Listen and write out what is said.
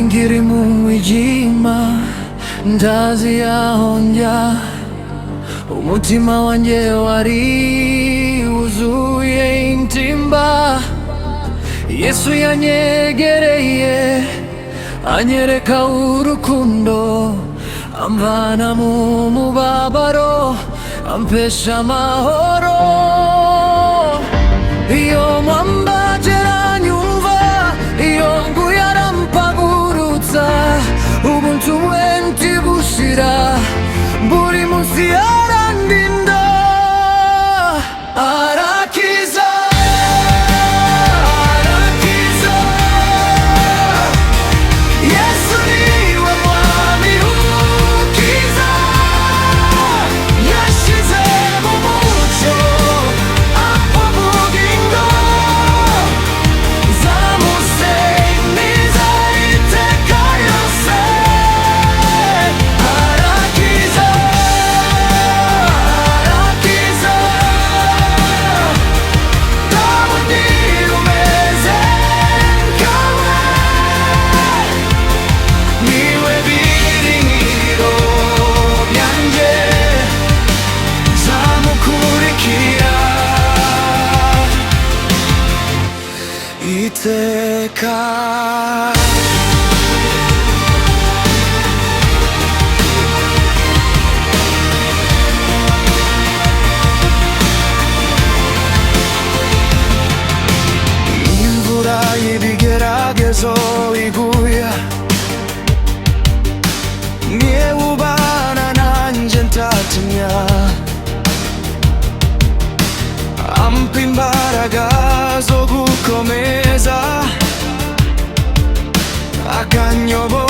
ngiri mu mwijima ndaziyahonja, umutima wanjye wari wuzuye intimba. Yesu yanyegereye anyereka urukundo, amvana mu mubabaro, ampesha amahoro. Iyo mwambaje aranyumva, iyo nguye arampagurutsa, ubuntu bwe ntibushira, buri munsi arandinda. Arakiza, arakiza, Yesu niwe mwami ukiza. Yashize mu mucyo apfa ubugingo, zamusemiza iteka yose. Arakiza, arakiza, Dawudi umeze nkawe, niwe byiringiro byanjye, nzamukurikira iteka. Imvura y'ibigeragezo iguye, niwe ubana nanjye ntatinya, ampa imbaraga zo gukomeza, akanyobora